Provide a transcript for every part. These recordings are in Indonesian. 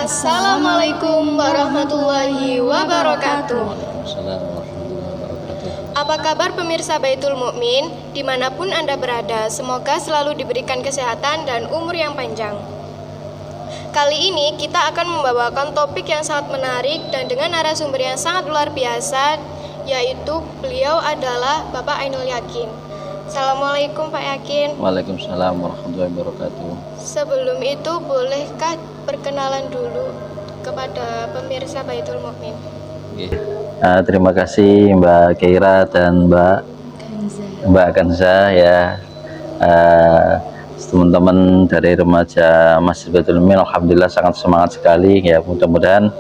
Assalamualaikum warahmatullahi wabarakatuh. Apa kabar pemirsa Baitul Mukmin dimanapun Anda berada? Semoga selalu diberikan kesehatan dan umur yang panjang. Kali ini kita akan membawakan topik yang sangat menarik dan dengan narasumber yang sangat luar biasa, yaitu beliau adalah Bapak Ainul Yakin. Assalamualaikum Pak Yakin. Waalaikumsalam warahmatullahi wabarakatuh. Sebelum itu bolehkah perkenalan dulu kepada pemirsa Baitul Mukmin? Terima kasih Mbak Keira dan Mbak Kanza ya. Teman-teman dari remaja Masjid Baitul Mukmin, alhamdulillah sangat semangat sekali ya. Mudah-mudahan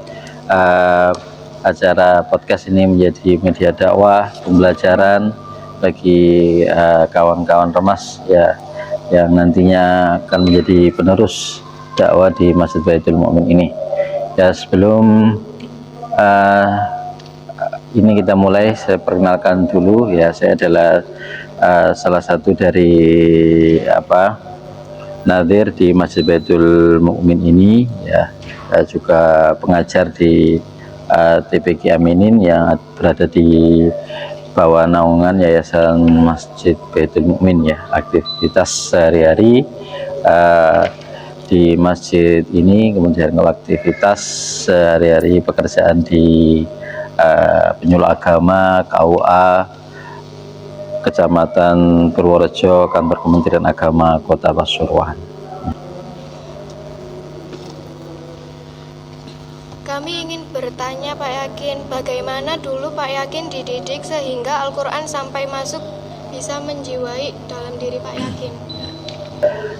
acara podcast ini menjadi media dakwah, pembelajaran bagi kawan-kawan remas ya, yang nantinya akan menjadi penerus dakwah di Masjid Baitul Mukmin ini. Ya, sebelum ini kita mulai, saya perkenalkan dulu ya, saya adalah salah satu dari nadir di Masjid Baitul Mukmin ini ya. Saya juga pengajar di TPQ Aminin yang berada di bawah naungan Yayasan Masjid Baitul Mukmin ya. Aktivitas sehari-hari di masjid ini, kemudian kalau aktivitas sehari-hari pekerjaan di penyuluh agama KUA Kecamatan Purworejo, Kantor Kementerian Agama Kota Pasuruan. Kami ingin bertanya Pak Yakin, bagaimana dulu Pak Yakin dididik sehingga Al-Quran sampai masuk bisa menjiwai dalam diri Pak Yakin?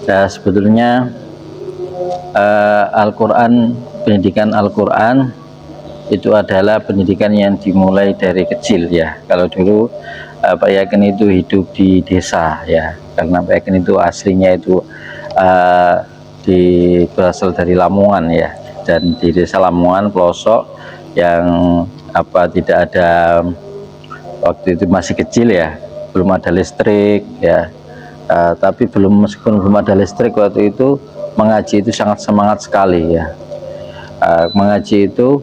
Ya, sebetulnya Al-Quran, pendidikan Al-Quran itu adalah pendidikan yang dimulai dari kecil ya. Kalau dulu Pak Yakin itu hidup di desa ya, karena Pak Yakin itu aslinya itu berasal dari Lamongan ya. Dan di desa Lamongan pelosok yang tidak ada, waktu itu masih kecil ya, belum ada listrik ya, tapi meskipun belum ada listrik waktu itu, mengaji itu sangat semangat sekali ya. Mengaji itu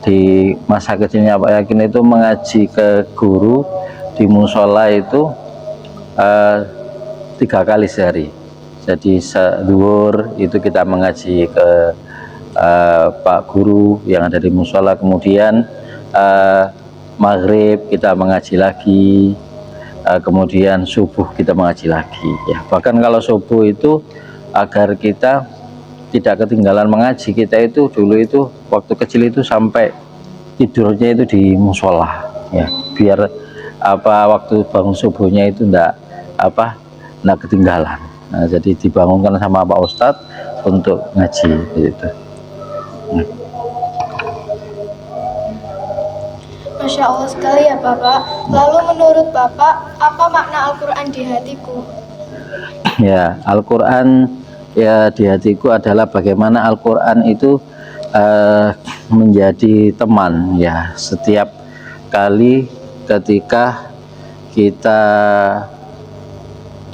di masa kecilnya Pak Yakin itu mengaji ke guru di musola itu 3 kali sehari. Jadi zuhur itu kita mengaji ke Pak Guru yang ada di musola, kemudian maghrib kita mengaji lagi, kemudian subuh kita mengaji lagi ya. Bahkan kalau subuh itu agar kita tidak ketinggalan mengaji, kita itu dulu itu waktu kecil itu sampai tidurnya itu di musola ya, biar waktu bangun subuhnya itu enggak ketinggalan. Nah, jadi dibangunkan sama Pak Ustadz untuk ngaji gitu. Masya Allah sekali ya Bapak. Lalu menurut Bapak, apa makna Al-Quran di hatiku? Ya, Al-Quran ya di hatiku adalah bagaimana Al-Quran itu menjadi teman ya. Setiap kali ketika kita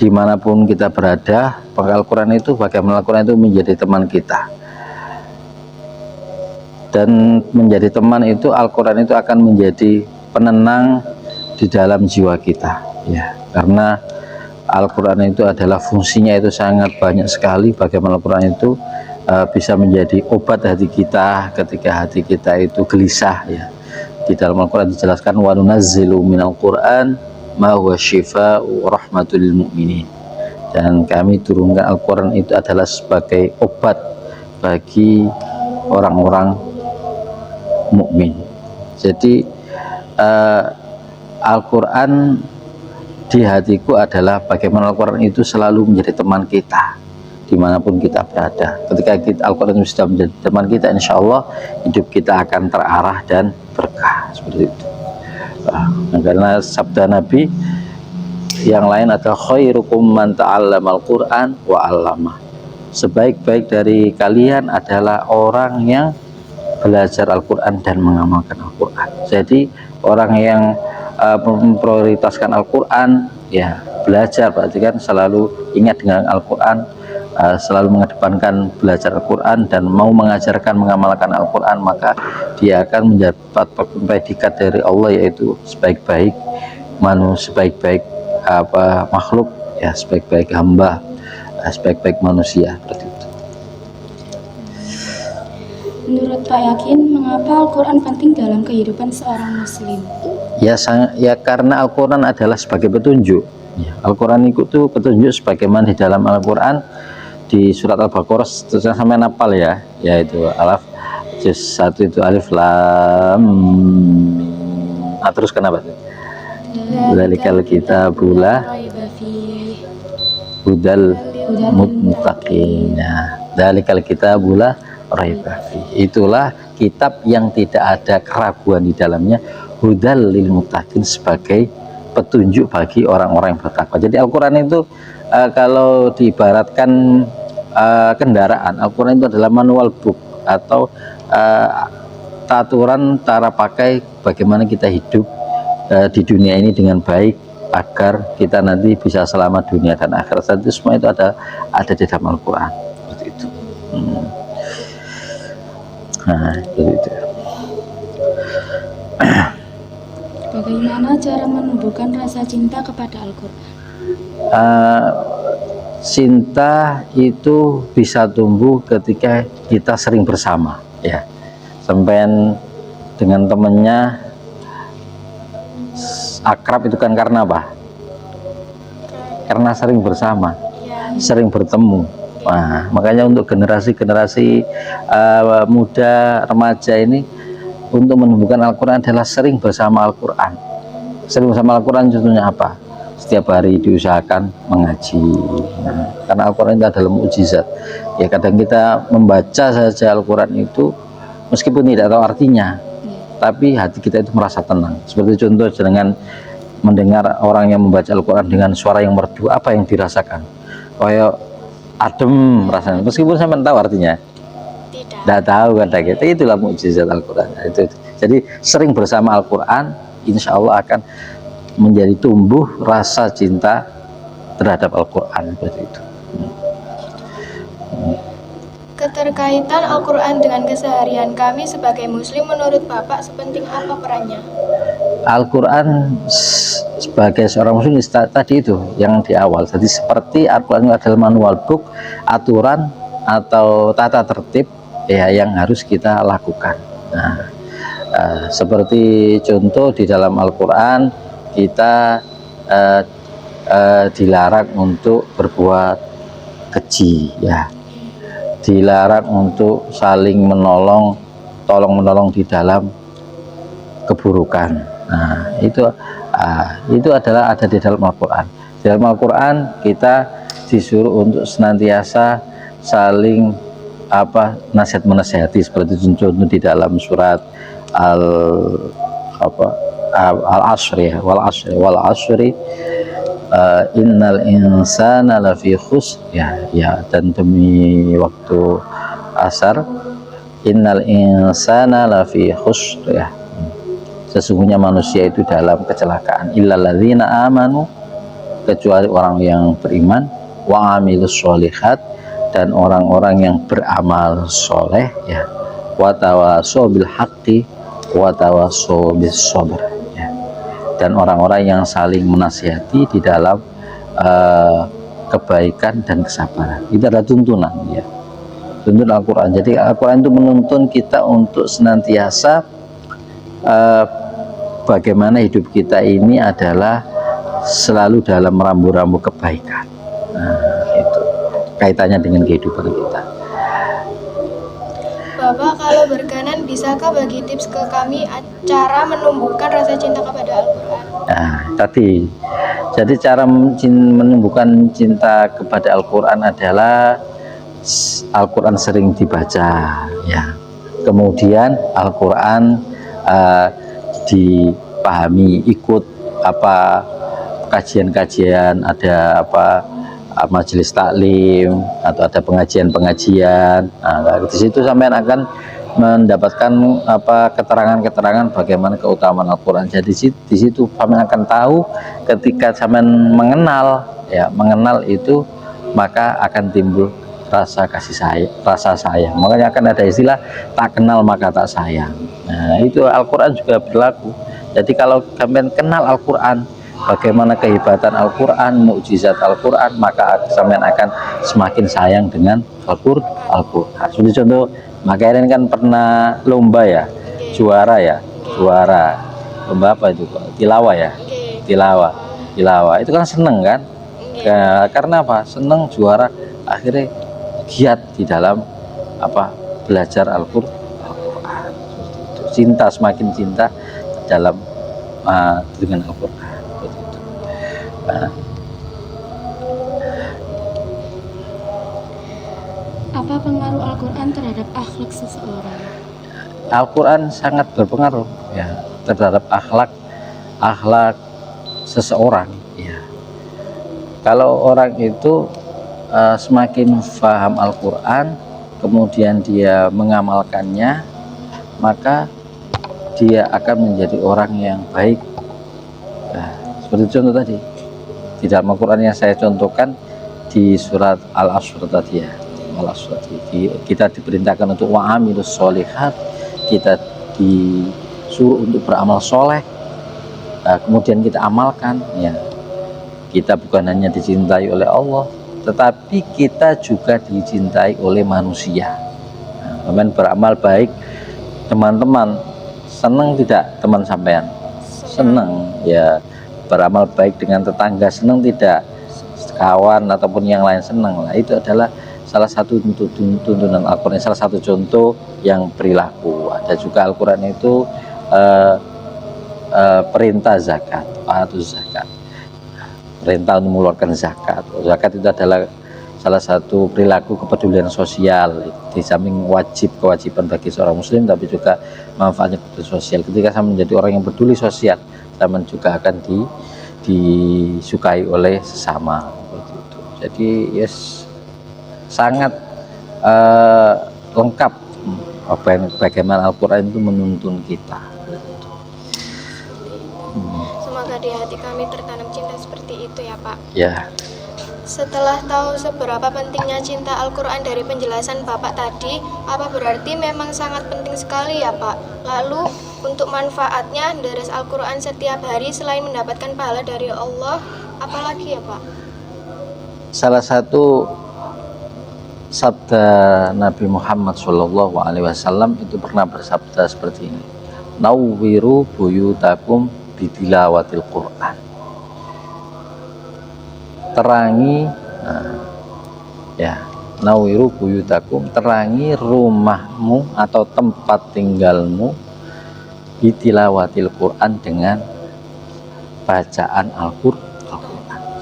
dimanapun kita berada, Al-Quran itu, bagaimana Al-Quran itu menjadi teman kita. Dan menjadi teman itu, Al-Quran itu akan menjadi penenang di dalam jiwa kita ya, karena Al-Quran itu adalah fungsinya itu sangat banyak sekali. Bagaimana Al-Quran itu bisa menjadi obat hati kita ketika hati kita itu gelisah ya. Di dalam Al-Quran dijelaskan, wa nunazzilu minal Quran ma huwa syifaa'u rahmatul lil mu'minin. Dan kami turunkan Al-Quran itu adalah sebagai obat bagi orang-orang mukmin. Jadi Al-Quran di hatiku adalah bagaimana Al-Quran itu selalu menjadi teman kita dimanapun kita berada. Ketika Al-Quran itu sudah menjadi teman kita, insya Allah hidup kita akan terarah dan berkah seperti itu. Karena sabda Nabi yang lain adalah khairukum man ta'allamal Quran wa 'allamah. Sebaik-baik dari kalian adalah orang yang belajar Al-Quran dan mengamalkan Al-Quran. Jadi orang yang memprioritaskan Al-Quran ya, belajar berarti kan selalu ingat dengan Al-Quran, selalu mengedepankan belajar Al-Quran dan mau mengajarkan mengamalkan Al-Quran, maka dia akan mendapat predikat dari Allah, yaitu sebaik-baik manusia, sebaik-baik makhluk, ya, sebaik-baik hamba, sebaik-baik manusia, seperti itu. Menurut Pak Yakin, mengapa Al-Quran penting dalam kehidupan seorang muslim? Ya karena Al-Quran adalah sebagai petunjuk. Ya, Al-Quran itu petunjuk sebagaimana di dalam Al-Quran di surat Al-Baqarah, sampai napal ya, yaitu alaf juz 1 itu alif lam mim. Terus kenapa? Dzalikal kitabula hudal muttaqin. Dzalikal kitabula raiba fi. Itulah kitab yang tidak ada keraguan di dalamnya, hudal lil muttaqin, sebagai petunjuk bagi orang-orang yang bertakwa. Jadi Al-Quran itu kalau diibaratkan kendaraan, Al-Quran itu adalah manual book atau aturan cara pakai bagaimana kita hidup di dunia ini dengan baik agar kita nanti bisa selamat dunia dan akhirat. Itu semua itu ada di dalam Al-Quran, seperti itu. Nah, itu. Bagaimana cara menumbuhkan rasa cinta kepada Al-Quran? Cinta itu bisa tumbuh ketika kita sering bersama, ya. Sampean dengan temennya akrab itu kan karena apa? Karena sering bersama, sering bertemu. Nah, makanya untuk generasi-generasi muda, remaja ini, untuk menumbuhkan Al-Quran adalah sering bersama Al-Quran. Sering bersama Al-Quran contohnya apa? Setiap hari diusahakan mengaji. Nah, karena Al-Quran itu adalah mukjizat. Ya, kadang kita membaca saja Al-Quran itu meskipun tidak tahu artinya, tapi hati kita itu merasa tenang. Seperti contoh dengan mendengar orang yang membaca Al-Quran dengan suara yang merdu, apa yang dirasakan? Kayak adem rasanya, meskipun sampai tahu artinya. Tidak tahu, kata kita. Itulah mukjizat Al-Quran. Itu. Jadi sering bersama Al-Quran, insya Allah akan menjadi tumbuh rasa cinta terhadap Al-Quran, seperti itu. Keterkaitan Al-Quran dengan keseharian kami sebagai muslim menurut Bapak sepenting apa perannya? Al-Quran sebagai seorang muslim tadi itu yang di awal, jadi seperti Al-Quran adalah manual book, aturan atau tata tertib, ya, yang harus kita lakukan. Nah, seperti contoh di dalam Al-Quran kita dilarang untuk berbuat keji, ya, dilarang untuk saling menolong, tolong-menolong di dalam keburukan. Nah, itu adalah ada di dalam Al-Quran. Di dalam Al-Quran kita disuruh untuk senantiasa saling nasihat menasihati, seperti contoh di dalam surat Al-Asr, ya, wal asri innal insana lafi khusr, ya, dan demi waktu asar, innal insana lafi khusr, ya, sesungguhnya manusia itu dalam kecelakaan, illal ladzina amanu, kecuali orang yang beriman, wa amilus sholihat, dan orang-orang yang beramal soleh, ya, wa tawasau bil haqqi wa tawasau bis sabr, ya, dan orang-orang yang saling menasihati di dalam kebaikan dan kesabaran. Itu adalah tuntunan, ya, tuntunan Al-Quran. Jadi Al-Quran itu menuntun kita untuk senantiasa bagaimana hidup kita ini adalah selalu dalam rambu-rambu kebaikan. Nah, itu kaitannya dengan kehidupan kita. Bapak, kalau berkenan, bisakah bagi tips ke kami cara menumbuhkan rasa cinta kepada Al-Quran? Nah, tadi, jadi cara menumbuhkan cinta kepada Al-Quran adalah Al-Quran sering dibaca, ya. Kemudian Al-Quran dipahami, ikut kajian-kajian, ada majelis taklim atau ada pengajian-pengajian. Nah, di situ sampean akan mendapatkan keterangan-keterangan bagaimana keutamaan Al-Quran. Jadi di situ sampean akan tahu, ketika sampean mengenal itu, maka akan timbul rasa kasih sayang, rasa sayang. Makanya akan ada istilah tak kenal maka tak sayang. Nah, itu Al-Quran juga berlaku. Jadi kalau kalian kenal Al-Quran, bagaimana kehebatan Al-Quran, mukjizat Al-Quran, maka kalian akan semakin sayang dengan Al-Quran. Seperti contoh, maka ini kan pernah lomba ya, juara ya, juara lomba apa itu? Tilawah ya, tilawah. Itu kan seneng kan? Karena apa? Seneng juara, akhirnya giat di dalam apa? Belajar Al-Quran. Cinta, semakin cinta dalam dengan Al-Quran. Apa pengaruh Al-Quran terhadap akhlak seseorang? Al-Quran sangat berpengaruh ya terhadap akhlak seseorang ya. Kalau orang itu semakin paham Al-Quran, kemudian dia mengamalkannya, maka dia akan menjadi orang yang baik. Nah, seperti contoh tadi di dalam Al-Quran yang saya contohkan di surat Al-Asr tadi ya, kita diperintahkan untuk wa'amilus sholihat, kita disuruh untuk beramal soleh, kemudian kita amalkan ya. Kita bukan hanya dicintai oleh Allah, tetapi kita juga dicintai oleh manusia. Teman beramal baik, teman-teman senang tidak teman sampean? Senang ya, beramal baik dengan tetangga senang tidak? Kawan ataupun yang lain senang lah. Itu adalah salah satu tuntunan Al-Quran, salah satu contoh yang perilaku. Ada juga Al-Quran itu perintah zakat, atau zakat, perintah untuk mengeluarkan zakat. Zakat itu adalah salah satu perilaku kepedulian sosial, di samping kewajiban bagi seorang muslim, tapi juga manfaatnya kepedulian sosial. Ketika saya menjadi orang yang peduli sosial, saya juga akan disukai oleh sesama. Jadi yes, sangat lengkap bagaimana Al-Quran itu menuntun kita. Semoga di hati kami tertanam cinta seperti itu ya Pak. Ya. Setelah tahu seberapa pentingnya cinta Al-Quran dari penjelasan Bapak tadi, apa berarti memang sangat penting sekali ya Pak? Lalu untuk manfaatnya deres Al-Quran setiap hari selain mendapatkan pahala dari Allah, apalagi ya Pak? Salah satu sabda Nabi Muhammad SAW itu pernah bersabda seperti ini, nawwiru buyutakum bidilawatil Quran. Terangi nawwiru buyutakum, terangi rumahmu atau tempat tinggalmu bidilawatil Quran, dengan bacaan Al-Quran.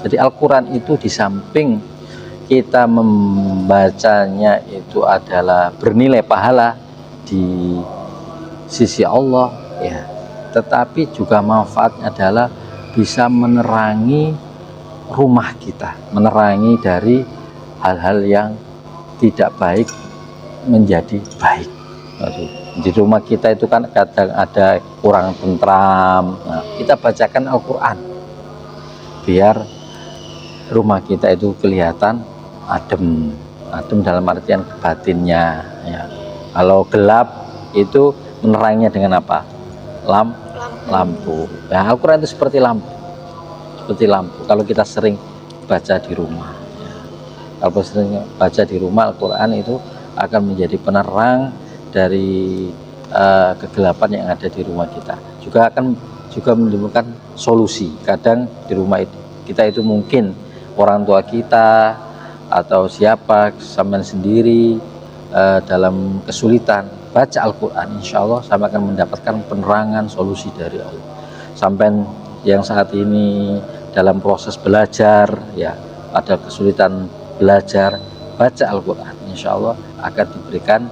Jadi Al-Quran itu di samping kita membacanya itu adalah bernilai pahala di sisi Allah ya, tetapi juga manfaatnya adalah bisa menerangi rumah kita, menerangi dari hal-hal yang tidak baik menjadi baik. Di rumah kita itu kan kadang ada kurang tentram, nah, kita bacakan Al-Quran biar rumah kita itu kelihatan adem dalam artian batinnya ya. Kalau gelap itu meneranginya dengan apa? Lampu. Nah, Al-Quran itu seperti lampu. Kalau kita sering baca di rumah ya. Kalau sering baca di rumah, Al-Quran itu akan menjadi penerang dari kegelapan yang ada di rumah kita. Juga akan menimbulkan solusi. Kadang di rumah kita itu mungkin orang tua kita atau siapa, sampean sendiri dalam kesulitan, baca Al-Quran, insya Allah sampai akan mendapatkan penerangan solusi dari Allah. Sampai yang saat ini dalam proses belajar ya, ada kesulitan belajar, baca Al-Quran, insya Allah akan diberikan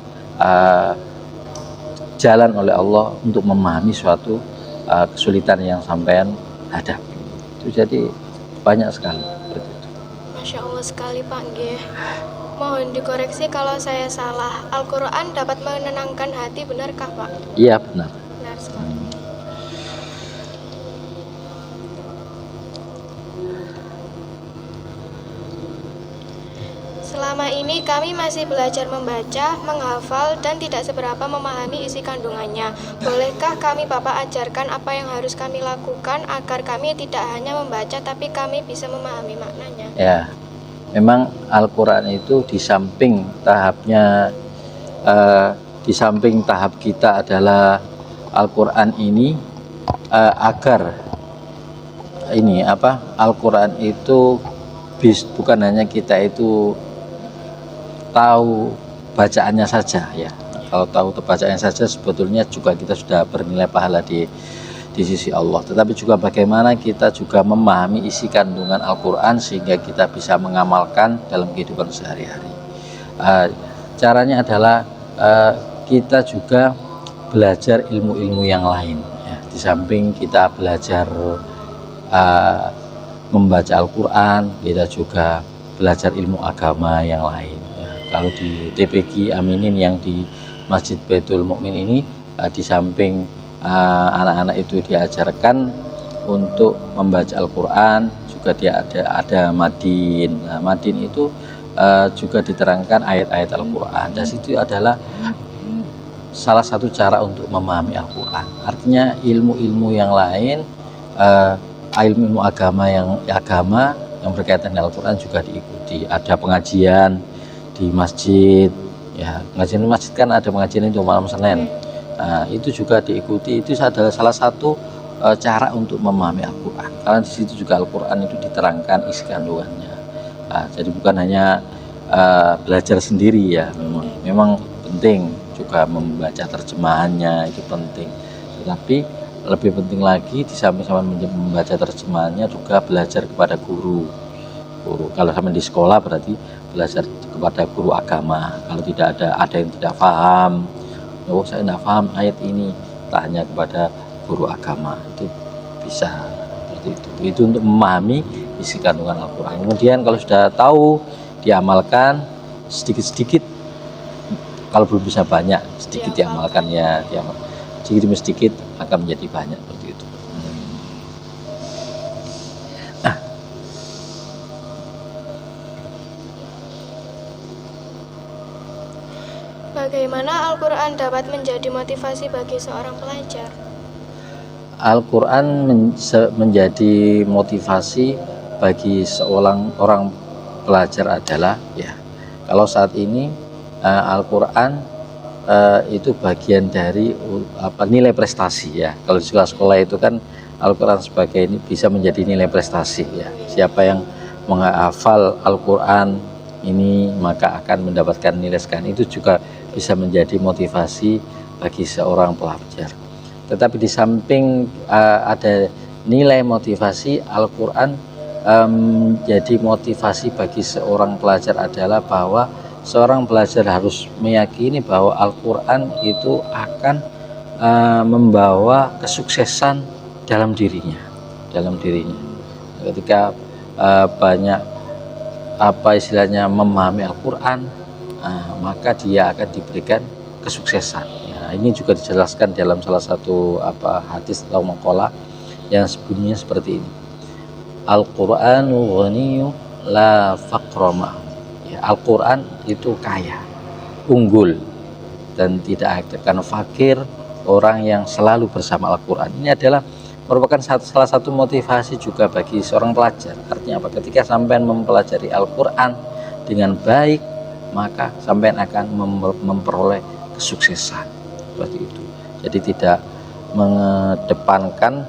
jalan oleh Allah untuk memahami suatu kesulitan yang sampean hadapi. Itu jadi banyak sekali. Masya Allah sekali Pak Nggih. Mohon dikoreksi kalau saya salah. Al-Quran dapat menenangkan hati, benarkah Pak? Iya benar. Benar sekali. Selama ini kami masih belajar membaca, menghafal, dan tidak seberapa memahami isi kandungannya. Bolehkah kami Bapak ajarkan apa yang harus kami lakukan agar kami tidak hanya membaca tapi kami bisa memahami maknanya? Ya, memang Al-Quran itu di samping tahapnya, di samping tahap kita adalah Al-Quran ini, agar ini Al-Quran itu bukan hanya kita itu tahu bacaannya saja ya. Kalau tahu bacaannya saja sebetulnya juga kita sudah bernilai pahala di sisi Allah. Tetapi juga bagaimana kita juga memahami isi kandungan Al-Quran sehingga kita bisa mengamalkan dalam kehidupan sehari-hari. Caranya adalah kita juga belajar ilmu-ilmu yang lain ya. Di samping kita belajar membaca Al-Quran, kita juga belajar ilmu agama yang lain ya. Kalau di TPQ Aminin yang di Masjid Baitul Mukmin ini, di samping anak-anak itu diajarkan untuk membaca Al-Quran, juga dia ada madin. Nah, madin itu juga diterangkan ayat-ayat Al-Quran, dan itu adalah salah satu cara untuk memahami Al-Quran. Artinya ilmu-ilmu yang lain, ilmu agama yang berkaitan dengan Al-Quran juga diikuti. Ada pengajian di masjid ya, pengajian di masjid kan ada pengajian itu malam Senin. Nah, itu juga diikuti. Itu adalah salah satu cara untuk memahami Al-Quran, karena di situ juga Al-Quran itu diterangkan isi kandungannya. Nah, jadi bukan hanya belajar sendiri ya, memang penting juga membaca terjemahannya, itu penting. Tetapi lebih penting lagi di samping membaca terjemahannya juga belajar kepada guru. Kalau sama di sekolah berarti belajar kepada guru agama. Kalau tidak ada yang tidak paham, oh saya tidak paham ayat ini, tanya kepada guru agama, itu bisa seperti itu. Itu untuk memahami isi kandungan Al-Quran. Kemudian kalau sudah tahu, diamalkan sedikit-sedikit. Kalau belum bisa banyak, sedikit diamalkan ya, sedikit demi sedikit akan menjadi banyak seperti itu. Bagaimana Al-Quran dapat menjadi motivasi bagi seorang pelajar? Al-Quran menjadi motivasi bagi orang pelajar adalah ya, kalau saat ini Al-Quran itu bagian dari nilai prestasi ya. Kalau di sekolah itu kan Al-Quran sebagai ini bisa menjadi nilai prestasi ya. Siapa yang menghafal Al-Quran ini maka akan mendapatkan nilai sekian. Itu juga bisa menjadi motivasi bagi seorang pelajar. Tetapi di samping ada nilai motivasi, Al-Quran jadi motivasi bagi seorang pelajar adalah bahwa seorang pelajar harus meyakini bahwa Al-Quran itu akan membawa kesuksesan dalam dirinya. Ketika banyak istilahnya memahami Al-Quran, maka dia akan diberikan kesuksesan. Ya, ini juga dijelaskan dalam salah satu hadis atau maqalah yang sebunyinya seperti ini. Al-Qur'anu ghaniyyu la faqra ma'hu. Al-Quran itu kaya, unggul, dan tidak akan fakir orang yang selalu bersama Al-Quran. Ini adalah merupakan salah satu motivasi juga bagi seorang pelajar. Artinya apa? Ketika sampean mempelajari Al-Quran dengan baik, maka sampean akan memperoleh kesuksesan seperti itu. Jadi tidak mengedepankan,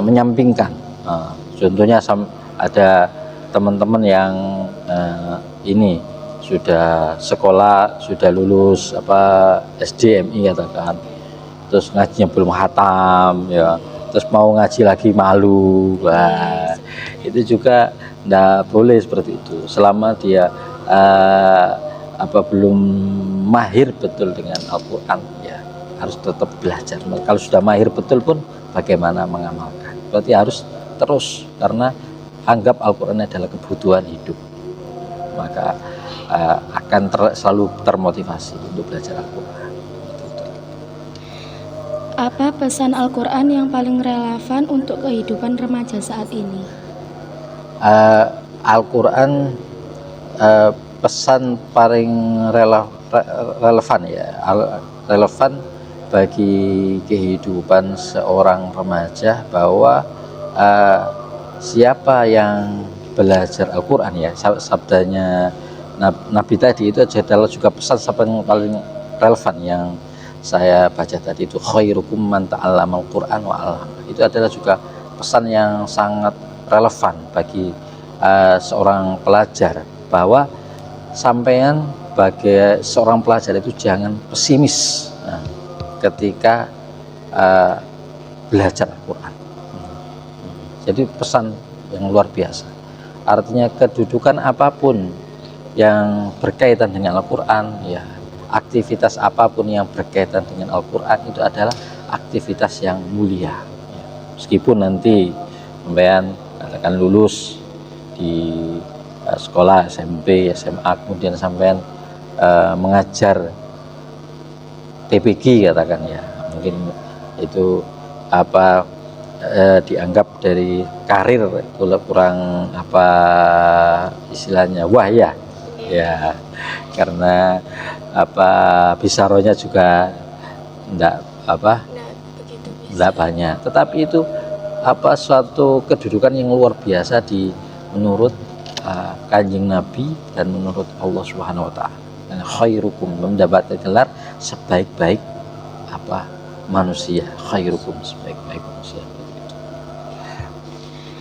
menyampingkan. Contohnya ada teman-teman yang ini sudah sekolah, sudah lulus SDMI katakan, terus ngajinya belum khatam ya, terus mau ngaji lagi malu. Wah, itu juga tidak boleh seperti itu. Selama dia belum mahir betul dengan Al-Quran ya, harus tetap belajar. Kalau sudah mahir betul pun bagaimana mengamalkan, berarti harus terus, karena anggap Al-Quran adalah kebutuhan hidup, maka akan selalu termotivasi untuk belajar Al-Quran. Apa pesan Al-Quran yang paling relevan untuk kehidupan remaja saat ini? Al-Quran pesan paling relevan ya, relevan bagi kehidupan seorang remaja bahwa siapa yang belajar Al-Quran ya, sabdanya Nabi tadi itu adalah juga pesan yang paling relevan yang saya baca tadi itu, khairukum man ta'allamal Qur'an wa 'allama. Itu adalah juga pesan yang sangat relevan bagi seorang pelajar, bahwa sampean sebagai seorang pelajar itu jangan pesimis ketika belajar Al-Quran. Jadi pesan yang luar biasa. Artinya kedudukan apapun yang berkaitan dengan Al-Quran, ya, aktivitas apapun yang berkaitan dengan Al-Quran itu adalah aktivitas yang mulia. Meskipun nanti sampean katakan lulus di sekolah SMP, SMA, kemudian sampean mengajar TPG katakan ya, mungkin itu dianggap dari karir itu kurang istilahnya wah ya, karena bisaronya juga enggak banyak, tetapi itu suatu kedudukan yang luar biasa menurut Kanjeng Nabi dan menurut Allah Subhanahu wa taala. Dan khairukum, mendapatkan gelar sebaik-baik manusia, khairukum, sebaik-baik manusia.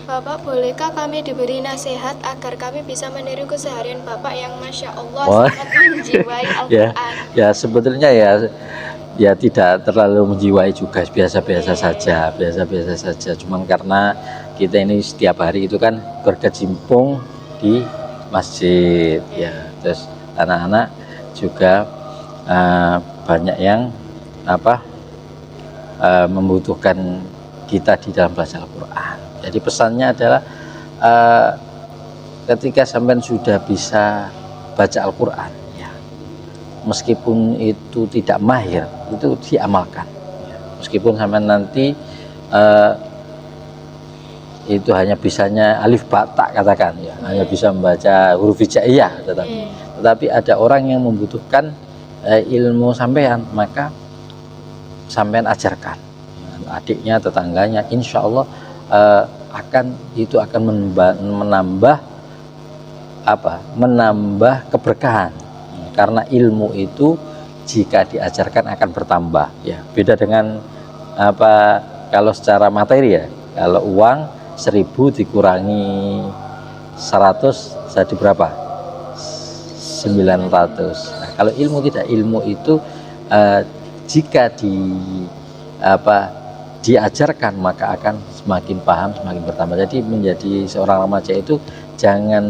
Bapak, bolehkah kami diberi nasihat agar kami bisa meniru keseharian Bapak yang Masya Allah sangat menjiwai Al-Quran? Ya sebetulnya ya tidak terlalu menjiwai juga, biasa-biasa saja. Cuman karena kita ini setiap hari itu kan berkecimpung di masjid, ya, terus anak-anak juga banyak yang membutuhkan kita di dalam belajar Al-Quran. Jadi pesannya adalah ketika sampean sudah bisa baca Al-Quran, ya, meskipun itu tidak mahir, itu diamalkan. Meskipun sampean nanti itu hanya bisanya alif ba ta katakan ya, hanya bisa membaca huruf hijaiyah, tetapi ada orang yang membutuhkan ilmu sampean, maka sampean ajarkan adiknya, tetangganya, insya Allah akan menambah keberkahan, karena ilmu itu jika diajarkan akan bertambah, ya. Beda dengan kalau secara materi ya, kalau uang 1000 dikurangi 100 jadi berapa? 900. Nah, kalau ilmu tidak, ilmu itu jika diajarkan maka akan semakin paham, semakin bertambah. Jadi menjadi seorang remaja itu jangan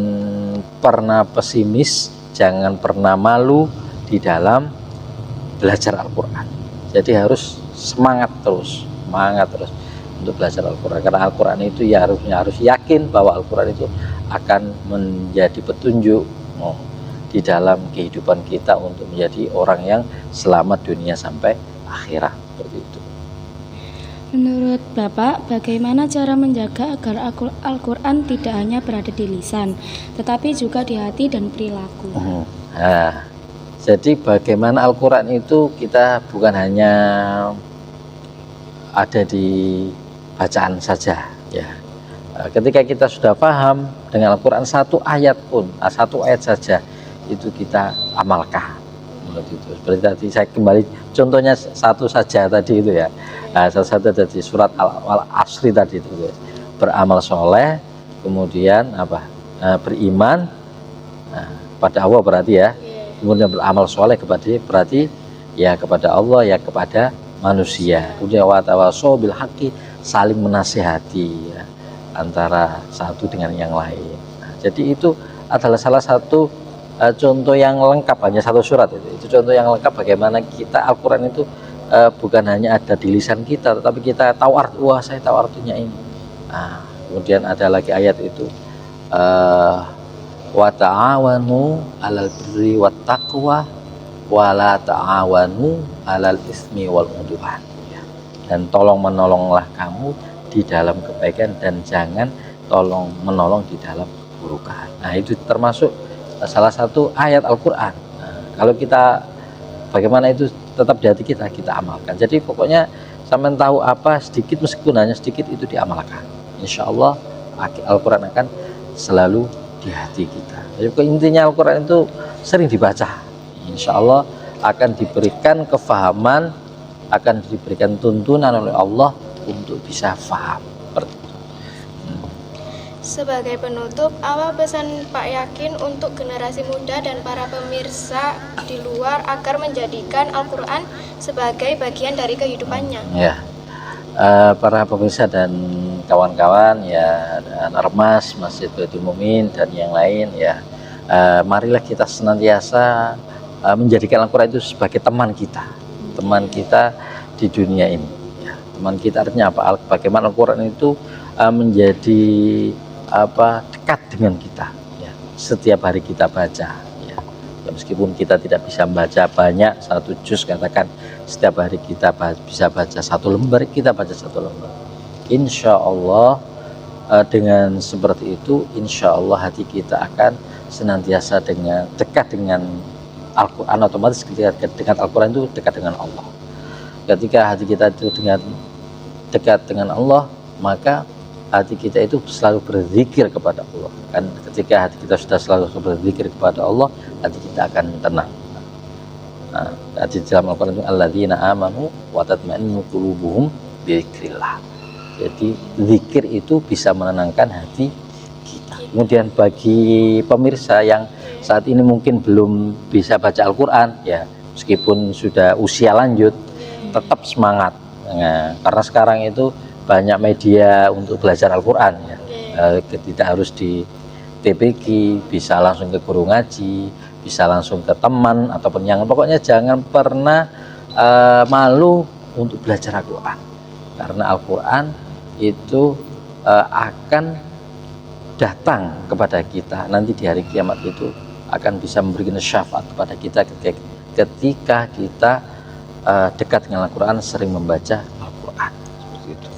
pernah pesimis, jangan pernah malu di dalam belajar Al-Quran. Jadi harus semangat terus untuk belajar Al-Quran, karena Al-Quran itu ya harus yakin bahwa Al-Quran itu akan menjadi petunjuk di dalam kehidupan kita untuk menjadi orang yang selamat dunia sampai akhirat, seperti itu. Menurut Bapak, bagaimana cara menjaga agar Al-Quran tidak hanya berada di lisan, tetapi juga di hati dan perilaku? Nah, jadi bagaimana Al-Quran itu kita bukan hanya ada di bacaan saja, ya. Ketika kita sudah paham dengan Al-Quran, satu ayat saja itu kita amalkan. Seperti tadi saya kembali contohnya satu saja tadi itu ya. Satu dari surat Al-Asri tadi itu, beramal soleh, kemudian beriman pada Allah berarti ya, kemudian beramal soleh berarti ya kepada Allah, ya kepada manusia, kemudian watawasau bil haqqi, saling menasihati ya, antara satu dengan yang lain. Jadi itu adalah salah satu contoh yang lengkap, hanya satu surat itu contoh yang lengkap bagaimana kita Al-Quran itu bukan hanya ada di lisan kita, tetapi kita tahu saya tahu artinya ini. Kemudian ada lagi ayat itu wa ta'awanu 'alal birri wat taqwa wa la ta'awanu 'alal ismi wal 'udwan, ya. Dan tolong menolonglah kamu di dalam kebaikan dan jangan tolong menolong di dalam keburukan. Nah, itu termasuk salah satu ayat Al-Quran. Nah, kalau kita bagaimana itu tetap di hati kita, kita amalkan. Jadi pokoknya sampai tahu apa sedikit, meskipun hanya sedikit, itu diamalkan. Insya Allah Al-Quran akan selalu di hati kita. Jadi intinya Al-Quran itu sering dibaca. Insya Allah akan diberikan kefahaman, akan diberikan tuntunan oleh Allah untuk bisa faham. Sebagai penutup, apa pesan Pak Yakin untuk generasi muda dan para pemirsa di luar agar menjadikan Al-Quran sebagai bagian dari kehidupannya? Ya, para pemirsa dan kawan-kawan ya, dan Ormas Masjid Baitul Mu'min dan yang lain ya, marilah kita senantiasa menjadikan Al-Quran itu sebagai teman kita di dunia ini. Ya, teman kita artinya apa? Bagaimana Al-Quran itu menjadi dekat dengan kita ya. Setiap hari kita baca ya. Meskipun kita tidak bisa membaca banyak, 1 juz katakan, setiap hari kita bisa baca 1 lembar, kita baca 1 lembar. Insya Allah dengan seperti itu, insya Allah hati kita akan senantiasa dekat dengan Al-Quran. Otomatis ketika dengan Al-Quran itu dekat dengan Allah. Ketika hati kita itu dekat dengan Allah, maka hati kita itu selalu berzikir kepada Allah. Kan ketika hati kita sudah selalu berzikir kepada Allah, hati kita akan tenang. Nah, di dalam Al-Quran itu alladzina amanu wa tatma'innu qulubuhum bizikrillah. Jadi zikir itu bisa menenangkan hati kita. Kemudian bagi pemirsa yang saat ini mungkin belum bisa baca Al-Quran ya, meskipun sudah usia lanjut, tetap semangat. Nah, karena sekarang itu banyak media untuk belajar Al-Quran ya. Tidak harus di TPG, bisa langsung ke guru ngaji, bisa langsung ke teman ataupun yang, pokoknya jangan pernah malu untuk belajar Al-Quran, karena Al-Quran itu akan datang kepada kita nanti di hari kiamat, itu akan bisa memberikan syafaat kepada kita ketika kita dekat dengan Al-Quran, sering membaca Al-Quran. Seperti itu.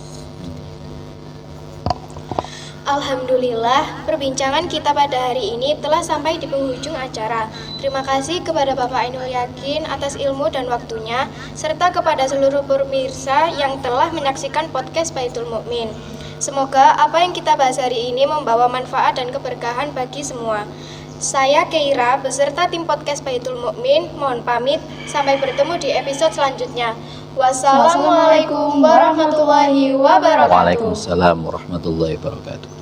Alhamdulillah, perbincangan kita pada hari ini telah sampai di penghujung acara. Terima kasih kepada Bapak Ainul Yakin atas ilmu dan waktunya, serta kepada seluruh pemirsa yang telah menyaksikan podcast Baitul Mu'min. Semoga apa yang kita bahas hari ini membawa manfaat dan keberkahan bagi semua. Saya Keira beserta tim podcast Baitul Mu'min mohon pamit, sampai bertemu di episode selanjutnya. Wassalamualaikum warahmatullahi wabarakatuh. Waalaikumsalam warahmatullahi wabarakatuh.